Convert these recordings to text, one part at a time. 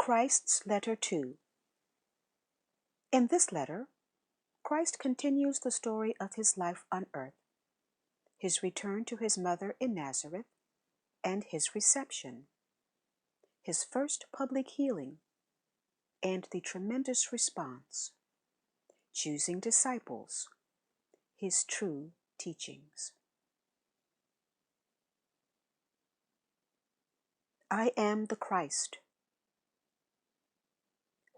Christ's Letter 2. In this letter, Christ continues the story of his life on earth, his return to his mother in Nazareth, and his reception, his first public healing, and the tremendous response, choosing disciples, his true teachings. I am the Christ.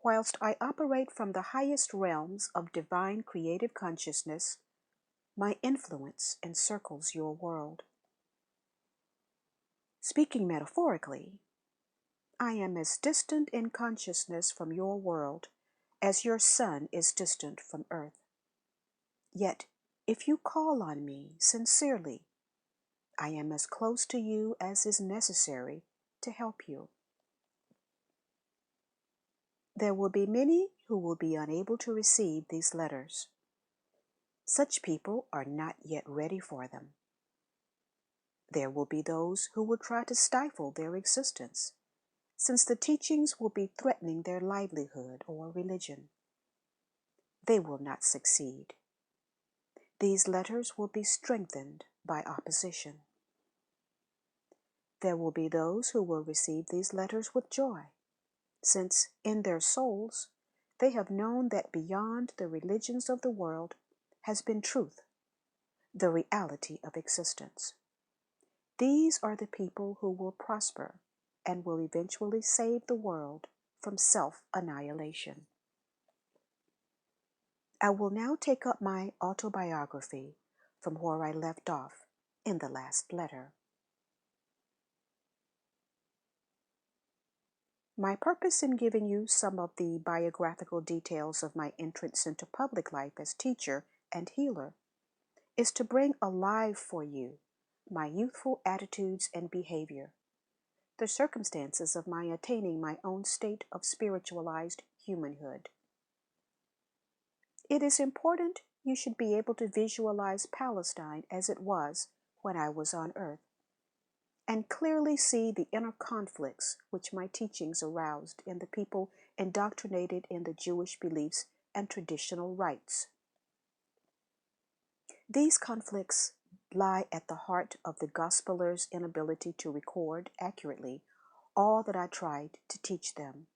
Whilst I operate from the highest realms of divine creative consciousness, my influence encircles your world. Speaking metaphorically, I am as distant in consciousness from your world as your sun is distant from earth. Yet, if you call on me sincerely, I am as close to you as is necessary to help you. There will be many who will be unable to receive these letters. Such people are not yet ready for them. There will be those who will try to stifle their existence, since the teachings will be threatening their livelihood or religion. They will not succeed. These letters will be strengthened by opposition. There will be those who will receive these letters with joy, since in their souls they have known that beyond the religions of the world has been truth, the reality of existence. These are the people who will prosper and will eventually save the world from self-annihilation. I will now take up my autobiography from where I left off in the last letter. My purpose in giving you some of the biographical details of my entrance into public life as teacher and healer is to bring alive for you my youthful attitudes and behavior, the circumstances of my attaining my own state of spiritualized humanhood. It is important you should be able to visualize Palestine as it was when I was on earth, and clearly see the inner conflicts which my teachings aroused in the people indoctrinated in the Jewish beliefs and traditional rites. These conflicts lie at the heart of the gospelers' inability to record accurately all that I tried to teach them.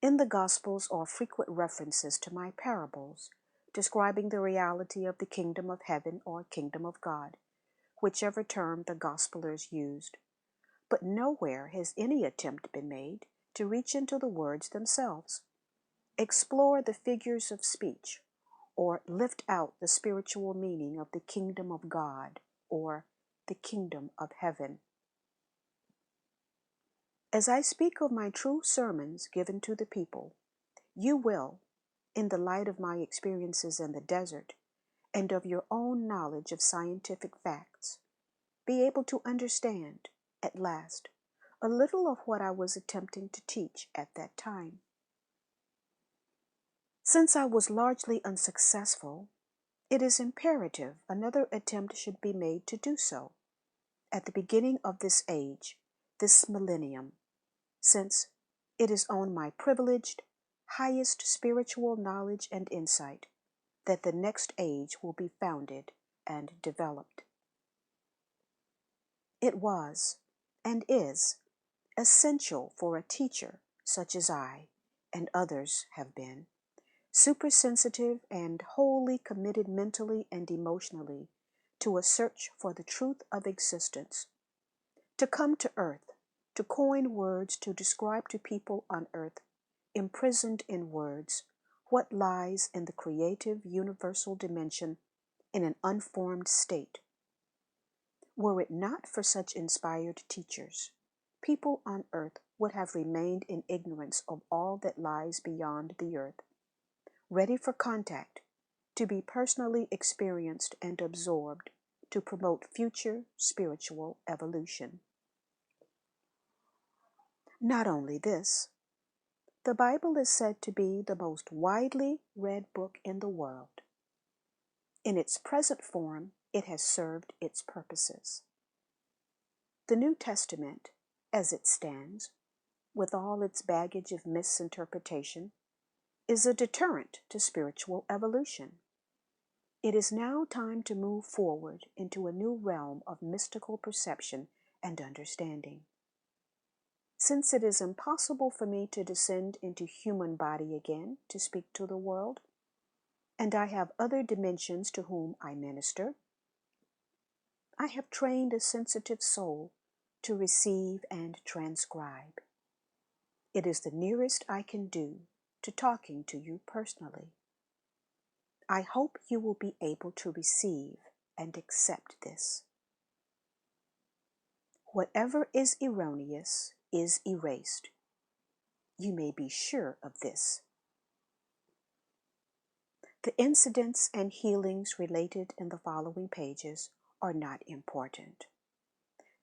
In the Gospels are frequent references to my parables, describing the reality of the kingdom of heaven or kingdom of God, whichever term the gospelers used. But nowhere has any attempt been made to reach into the words themselves, explore the figures of speech, or lift out the spiritual meaning of the kingdom of God or the kingdom of heaven. As I speak of my true sermons given to the people, you will, in the light of my experiences in the desert and of your own knowledge of scientific facts, be able to understand, at last, a little of what I was attempting to teach at that time. Since I was largely unsuccessful, it is imperative another attempt should be made to do so at the beginning of this age, this millennium, since it is on my privileged, highest spiritual knowledge and insight that the next age will be founded and developed. It was, and is, essential for a teacher such as I and others have been, supersensitive and wholly committed mentally and emotionally to a search for the truth of existence, to come to earth, to coin words to describe to people on earth, imprisoned in words, what lies in the creative universal dimension in an unformed state. Were it not for such inspired teachers, people on earth would have remained in ignorance of all that lies beyond the earth, ready for contact, to be personally experienced and absorbed to promote future spiritual evolution. Not only this, the Bible is said to be the most widely read book in the world. In its present form, it has served its purposes. The New Testament, as it stands, with all its baggage of misinterpretation, is a deterrent to spiritual evolution. It is now time to move forward into a new realm of mystical perception and understanding. Since it is impossible for me to descend into human body again to speak to the world, and I have other dimensions to whom I minister, I have trained a sensitive soul to receive and transcribe. It is the nearest I can do to talking to you personally. I hope you will be able to receive and accept this. Whatever is erroneous is erased. You may be sure of this. The incidents and healings related in the following pages are not important.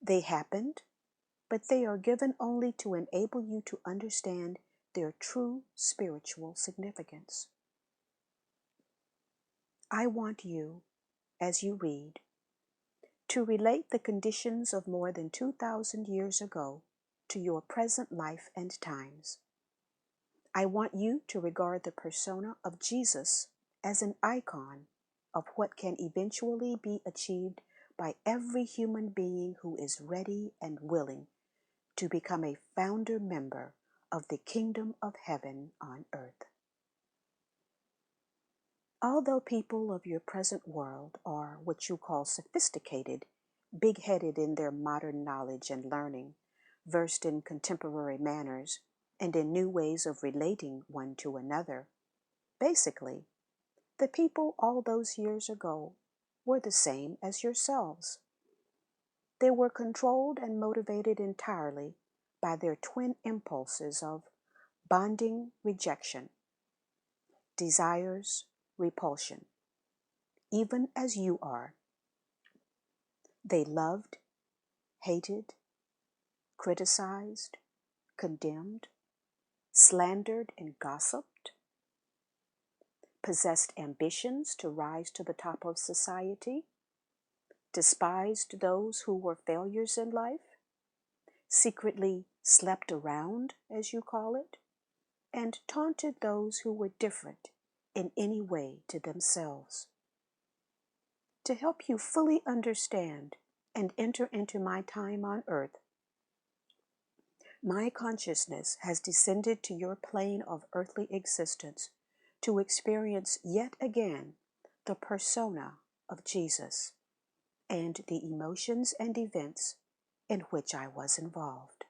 They happened, but they are given only to enable you to understand their true spiritual significance. I want you, as you read, to relate the conditions of more than 2,000 years ago to your present life and times. I want you to regard the persona of Jesus as an icon of what can eventually be achieved by every human being who is ready and willing to become a founder member of the kingdom of heaven on earth. Although people of your present world are what you call sophisticated, big-headed in their modern knowledge and learning, versed in contemporary manners, and in new ways of relating one to another, basically, the people all those years ago were the same as yourselves. They were controlled and motivated entirely by their twin impulses of bonding rejection, desires repulsion, even as you are. They loved, hated, criticized, condemned, slandered and gossiped, possessed ambitions to rise to the top of society, despised those who were failures in life, secretly slept around, as you call it, and taunted those who were different in any way to themselves. To help you fully understand and enter into my time on earth, my consciousness has descended to your plane of earthly existence to experience yet again the persona of Jesus and the emotions and events in which I was involved.